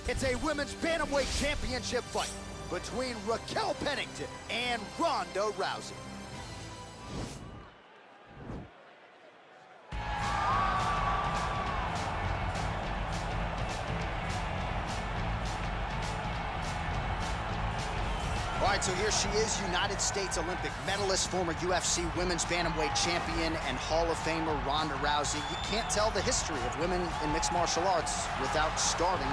It's a women's Bantamweight championship fight between Raquel Pennington and Ronda Rousey. All right, so here she is, United States Olympic medalist, former UFC women's bantamweight champion, and Hall of Famer Ronda Rousey. You can't tell the history of women in mixed martial arts without starting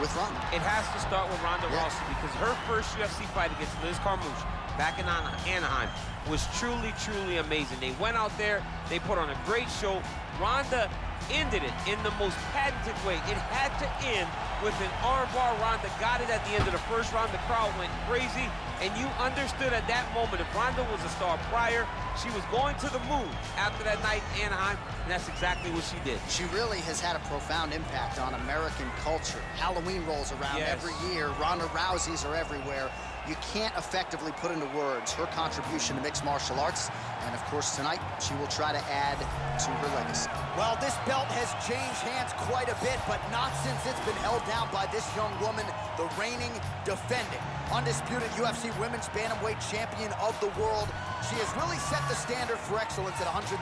with Ronda. It has to start with Ronda Rousey because her first UFC fight against Liz Carmouche back in Anaheim was truly, truly amazing. They went out there, they put on a great show. Ronda ended it in the most patented way. It had to end with an armbar. Ronda got it at the end of the first round. The crowd went crazy, and you understood at that moment if Ronda was a star prior, she was going to the moon after that night in Anaheim, and that's exactly what she did. She really has had a profound impact on American culture. Halloween rolls around every year. Ronda Rousey's are everywhere. You can't effectively put into words her contribution to mixed martial arts, and of course tonight she will try to add to her legacy. Well, this belt has changed hands quite a bit, but not since it's been held down by this young woman, the reigning, defending, undisputed UFC women's bantamweight champion of the world. She has really set the standard for excellence at 135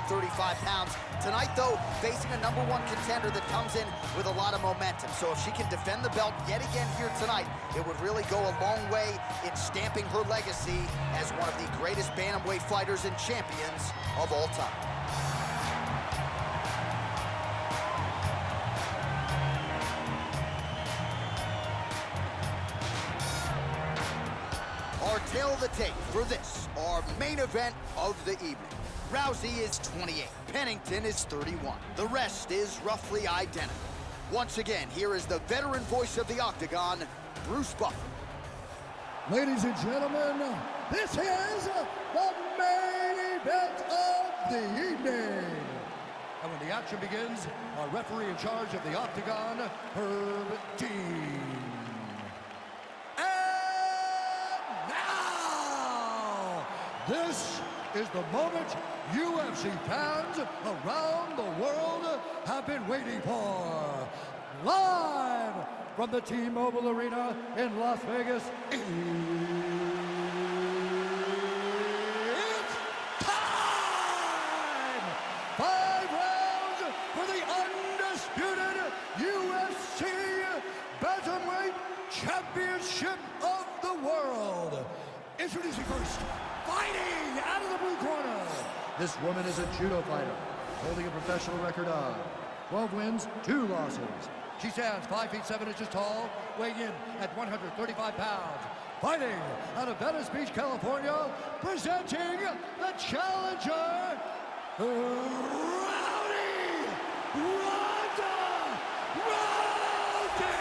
pounds. Tonight, though, facing a #1 contender that comes in with a lot of momentum. So if she can defend the belt yet again here tonight, it would really go a long way in stamping her legacy as one of the greatest bantamweight fighters and champions of all time. Our tail of the tape for this, our main event of the evening. Rousey is 28, Pennington is 31. The rest is roughly identical. Once again, here is the veteran voice of the Octagon, Bruce Buffer. Ladies and gentlemen, this is the main event of the evening. And when the action begins, our referee in charge of the Octagon, Herb Dean. This is the moment UFC fans around the world have been waiting for. Live from the T-Mobile Arena in Las Vegas, it's time! 5 rounds for the undisputed UFC Bantamweight Championship of the world. Introducing first, fighting out of the blue corner. This woman is a judo fighter, holding a professional record of 12 wins, 2 losses. She stands 5 feet 7 inches tall, weighing in at 135 pounds. Fighting out of Venice Beach, California, presenting the challenger, Rowdy Ronda Rousey.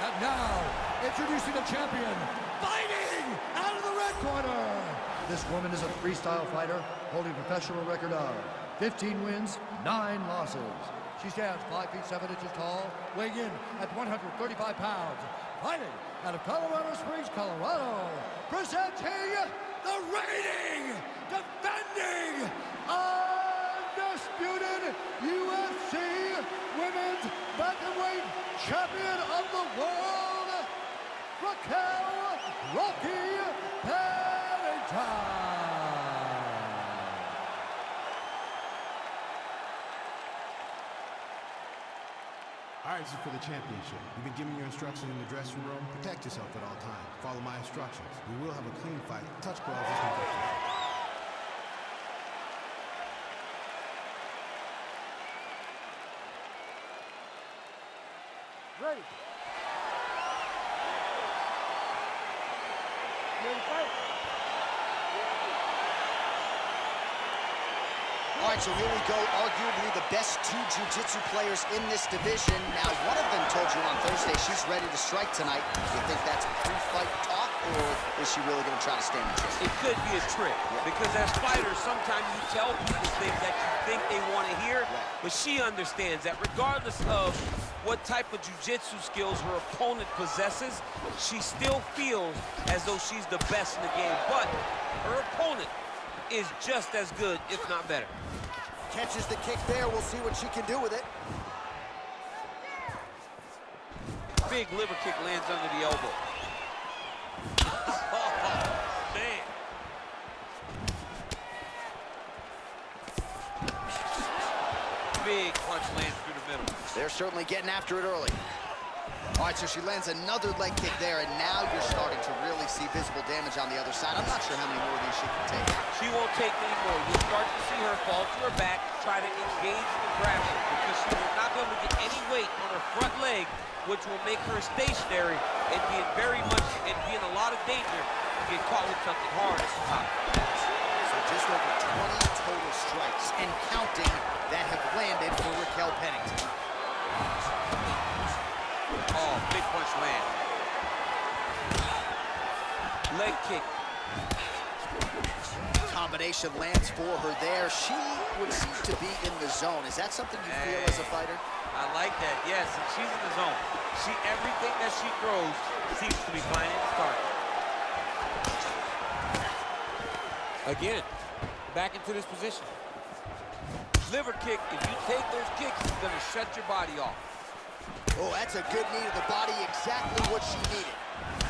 And now, introducing the champion, fighting out of the red corner. This woman is a freestyle fighter, holding a professional record of 15 wins, 9 losses. She stands 5 feet 7 inches tall, weighing in at 135 pounds. Fighting out of Colorado Springs, Colorado, presenting the reigning, defending, undisputed UFC Women's Bantamweight Champion of the World, Raquel "Rocky" Pennington. All right, this is for the championship. You've been giving your instructions in the dressing room. Protect yourself at all times. Follow my instructions. We will have a clean fight. Touch gloves as conditions. Ready. Ready to fight? All right, so here we go, arguably the best 2 jiu-jitsu players in this division. Now, one of them told you on Thursday she's ready to strike tonight. You think that's pre-fight talk, or is she really going to try to stand the chance? It could be a trick, because as fighters, sometimes you tell people things that you think they want to hear, but she understands that regardless of what type of jiu-jitsu skills her opponent possesses, she still feels as though she's the best in the game, but her opponent is just as good, if not better. Catches the kick there. We'll see what she can do with it. Big liver kick lands under the elbow. Oh, man. Big punch lands through the middle. They're certainly getting after it early. All right, so she lands another leg kick there, and now you're starting to really see visible damage on the other side. I'm not sure how many more of these she can take. She won't take any more. You'll start to see her fall to her back, try to engage the grapple, because she will not be able to get any weight on her front leg, which will make her stationary and be in a lot of danger to get caught with something hard at the top. So just over 20 total strikes and counting that have landed for Raquel Pennington. Oh, big punch land. Leg kick. Combination lands for her there. She would seem to be in the zone. Is that something you feel as a fighter? I like that, yes, and she's in the zone. Everything that she throws seems to be finding its target. Again, back into this position. Liver kick, if you take those kicks, it's gonna shut your body off. Oh, that's a good knee to the body, exactly what she needed.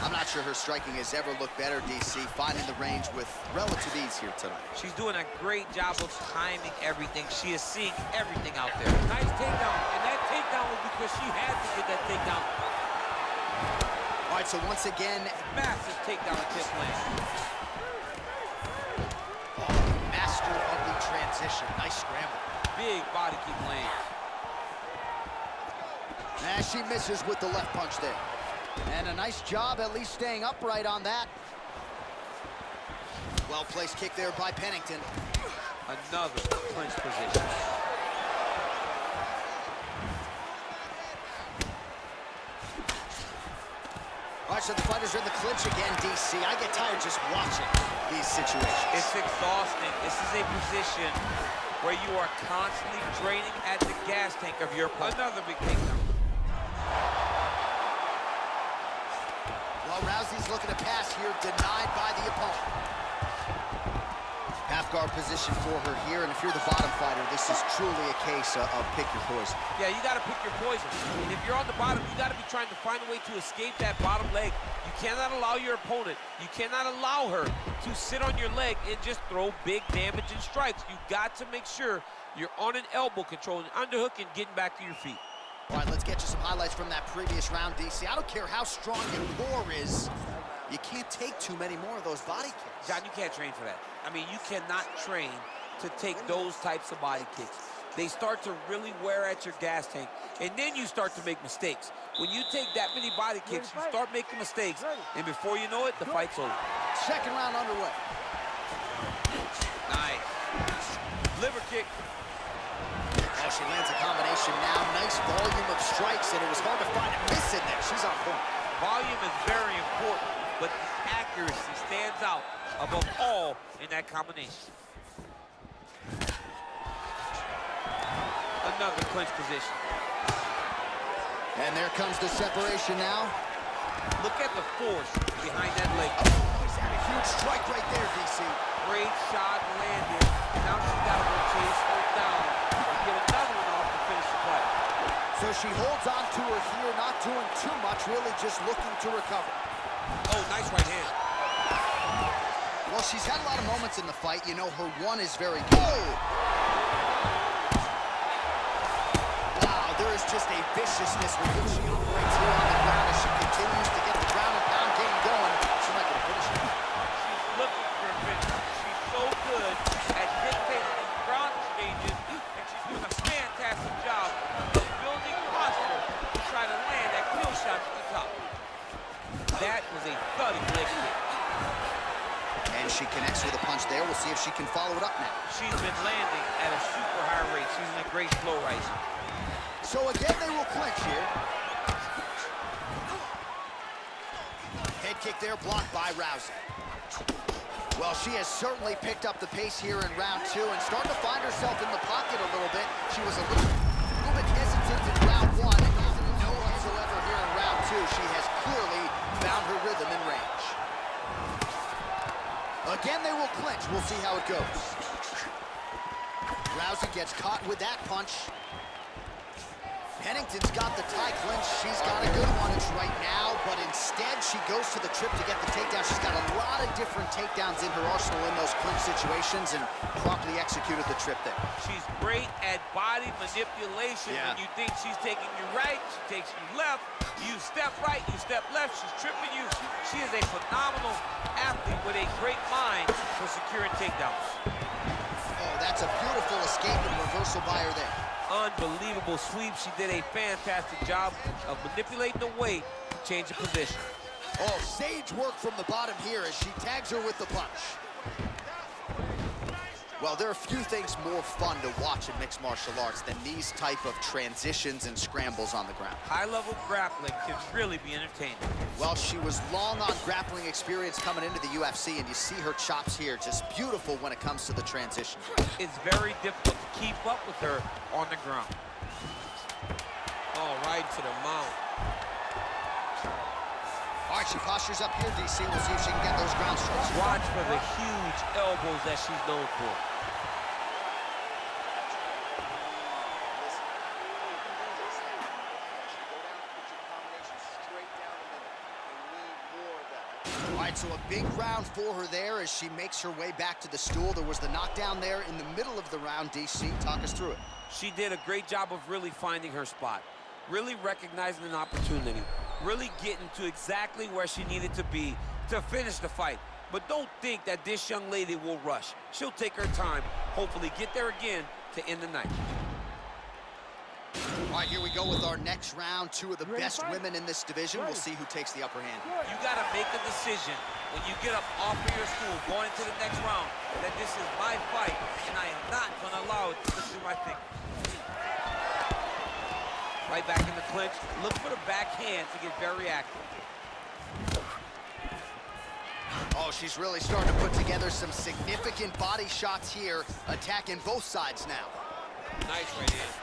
I'm not sure her striking has ever looked better, DC, finding the range with relative ease here tonight. She's doing a great job of timing everything. She is seeing everything out there. Nice takedown, and that takedown was because she had to get that takedown. All right, so once again, massive takedown attempt land. Master of the transition, nice scramble. Big body kick lands. And she misses with the left punch there. And a nice job at least staying upright on that. Well-placed kick there by Pennington. Another clinch position. All right, so the fighters are in the clinch again, DC. I get tired just watching these situations. It's exhausting. This is a position where you are constantly draining at the gas tank of your opponent. Another big takedown. Well, Rousey's looking to pass here, denied by the opponent. Half guard position for her here, and if you're the bottom fighter, this is truly a case of pick your poison. Yeah, you gotta pick your poison. And if you're on the bottom, you gotta be trying to find a way to escape that bottom leg. You cannot allow your opponent, you cannot allow her to sit on your leg and just throw big damage and strikes. You got to make sure you're on an elbow, controlling underhook and getting back to your feet. All right, let's get you some highlights from that previous round, DC. I don't care how strong your core is. You can't take too many more of those body kicks. John, you can't train for that. I mean, you cannot train to take those types of body kicks. They start to really wear at your gas tank, and then you start to make mistakes. When you take that many body kicks, you start making mistakes, and before you know it, the fight's over. Second round underway. Nice. Liver kick. Oh, she lands a combination now. Nice volume of strikes, and it was hard to find a miss in there. She's on point. Volume is very important, but accuracy stands out above all in that combination. Another clinch position. And there comes the separation now. Look at the force behind that leg. He's had a huge strike right there, DC. Great shot landed. Now she's got to go chase her down and get another one off to finish the fight. So she holds on to her here, not doing too much, really just looking to recover. Oh, nice right hand. Well, she's had a lot of moments in the fight. You know, her one is very good. Wow, there is just a viciousness with which she operates here on the ground as she continues to get the ground and pound game going. She's not going to finish it. She's looking for a finish. She's so good at dictating the ground stages, and she's doing a fantastic job of building posture to try to land that kill shot to the top. That was a thudding leg kick. And she connects with a punch there. We'll see if she can follow it up now. She's been landing at a super high rate. She's in a great flow right now. So again, they will clinch here. Head kick there, blocked by Rousey. Well, she has certainly picked up the pace here in round two and starting to find herself in the pocket a little bit. She was a little bit hesitant in round one. No whatsoever here in round two. She has clearly found her rhythm and range. Again, they will clinch. We'll see how it goes. Rousey gets caught with that punch. Pennington Pennington's got the tie clinch. She's got a good one right now, but instead she goes to the trip to get the takedown. She's got a lot of different takedowns in her arsenal in those clinch situations and promptly executed the trip there. She's great at body manipulation. Yeah. When you think she's taking you right, she takes you left. You step right, you step left, she's tripping you. She is a phenomenal athlete with a great mind for securing takedowns. Oh, that's a beautiful escape and reversal by her there. Unbelievable sweep. She did a fantastic job of manipulating the weight to change the position. Oh, sage work from the bottom here as she tags her with the punch. Well, there are few things more fun to watch in mixed martial arts than these type of transitions and scrambles on the ground. High-level grappling can really be entertaining. Well, she was long on grappling experience coming into the UFC, and you see her chops here, just beautiful when it comes to the transition. It's very difficult to keep up with her on the ground. Oh, right to the mount. All right, she postures up here, DC. We'll see if she can get those ground strikes. Watch for the huge elbows that she's known for. All right, so a big round for her there as she makes her way back to the stool. There was the knockdown there in the middle of the round. DC, talk us through it. She did a great job of really finding her spot, really recognizing an opportunity, really getting to exactly where she needed to be to finish the fight. But don't think that this young lady will rush. She'll take her time, hopefully get there again to end the night. All right, here we go with our next round. Two of the best women in this division. We'll see who takes the upper hand. You got to make a decision when you get up off of your stool going into the next round that this is my fight and I am not going to allow it to slip through my fingers. Right back in the clinch. Look for the backhand to get very active. Oh, she's really starting to put together some significant body shots here, attacking both sides now. Nice right hand.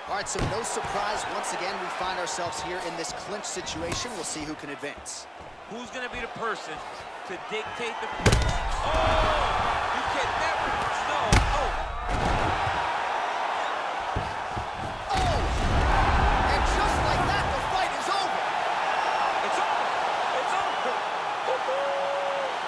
All right, so no surprise. Once again, we find ourselves here in this clinch situation. We'll see who can advance. Who's going to be the person to dictate the... Oh! You can never... No! Oh! Oh! And just like that, the fight is over. It's over! It's over!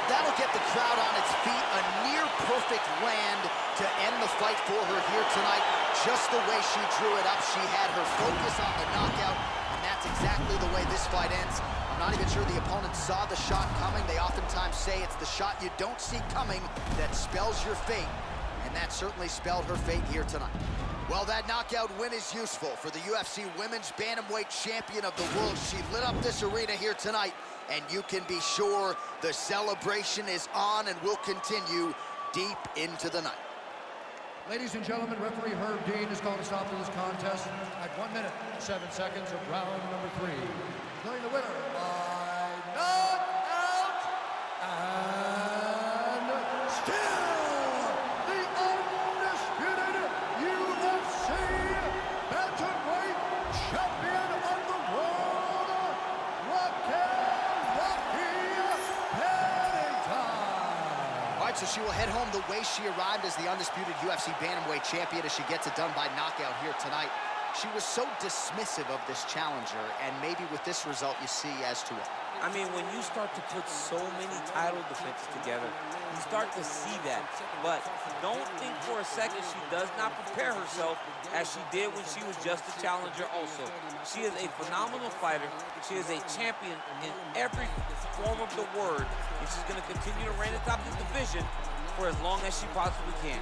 That'll get the crowd on its feet. A near-perfect land to end the fight for her here tonight. Just the way she drew it up, she had her focus on the knockout, and that's exactly the way this fight ends. I'm not even sure the opponent saw the shot coming. They oftentimes say it's the shot you don't see coming that spells your fate, and that certainly spelled her fate here tonight. Well, that knockout win is useful for the UFC Women's Bantamweight Champion of the World. She lit up this arena here tonight, and you can be sure the celebration is on and will continue deep into the night. Ladies and gentlemen, referee Herb Dean has called a stop to this contest at 1 minute, 7 seconds of round number 3. Declaring the winner by knockout and still the undisputed UFC Bantamweight Champion of the World, Raquel Pennington. All right, so she will head home the way she arrived as the undisputed UFC Bantamweight Champion as she gets it done by knockout here tonight. She was so dismissive of this challenger, and maybe with this result you see as to why. I mean, when you start to put so many title defenses together, you start to see that. But don't think for a second she does not prepare herself as she did when she was just a challenger also. She is a phenomenal fighter. She is a champion in every form of the word, and she's going to continue to reign atop this division for as long as she possibly can.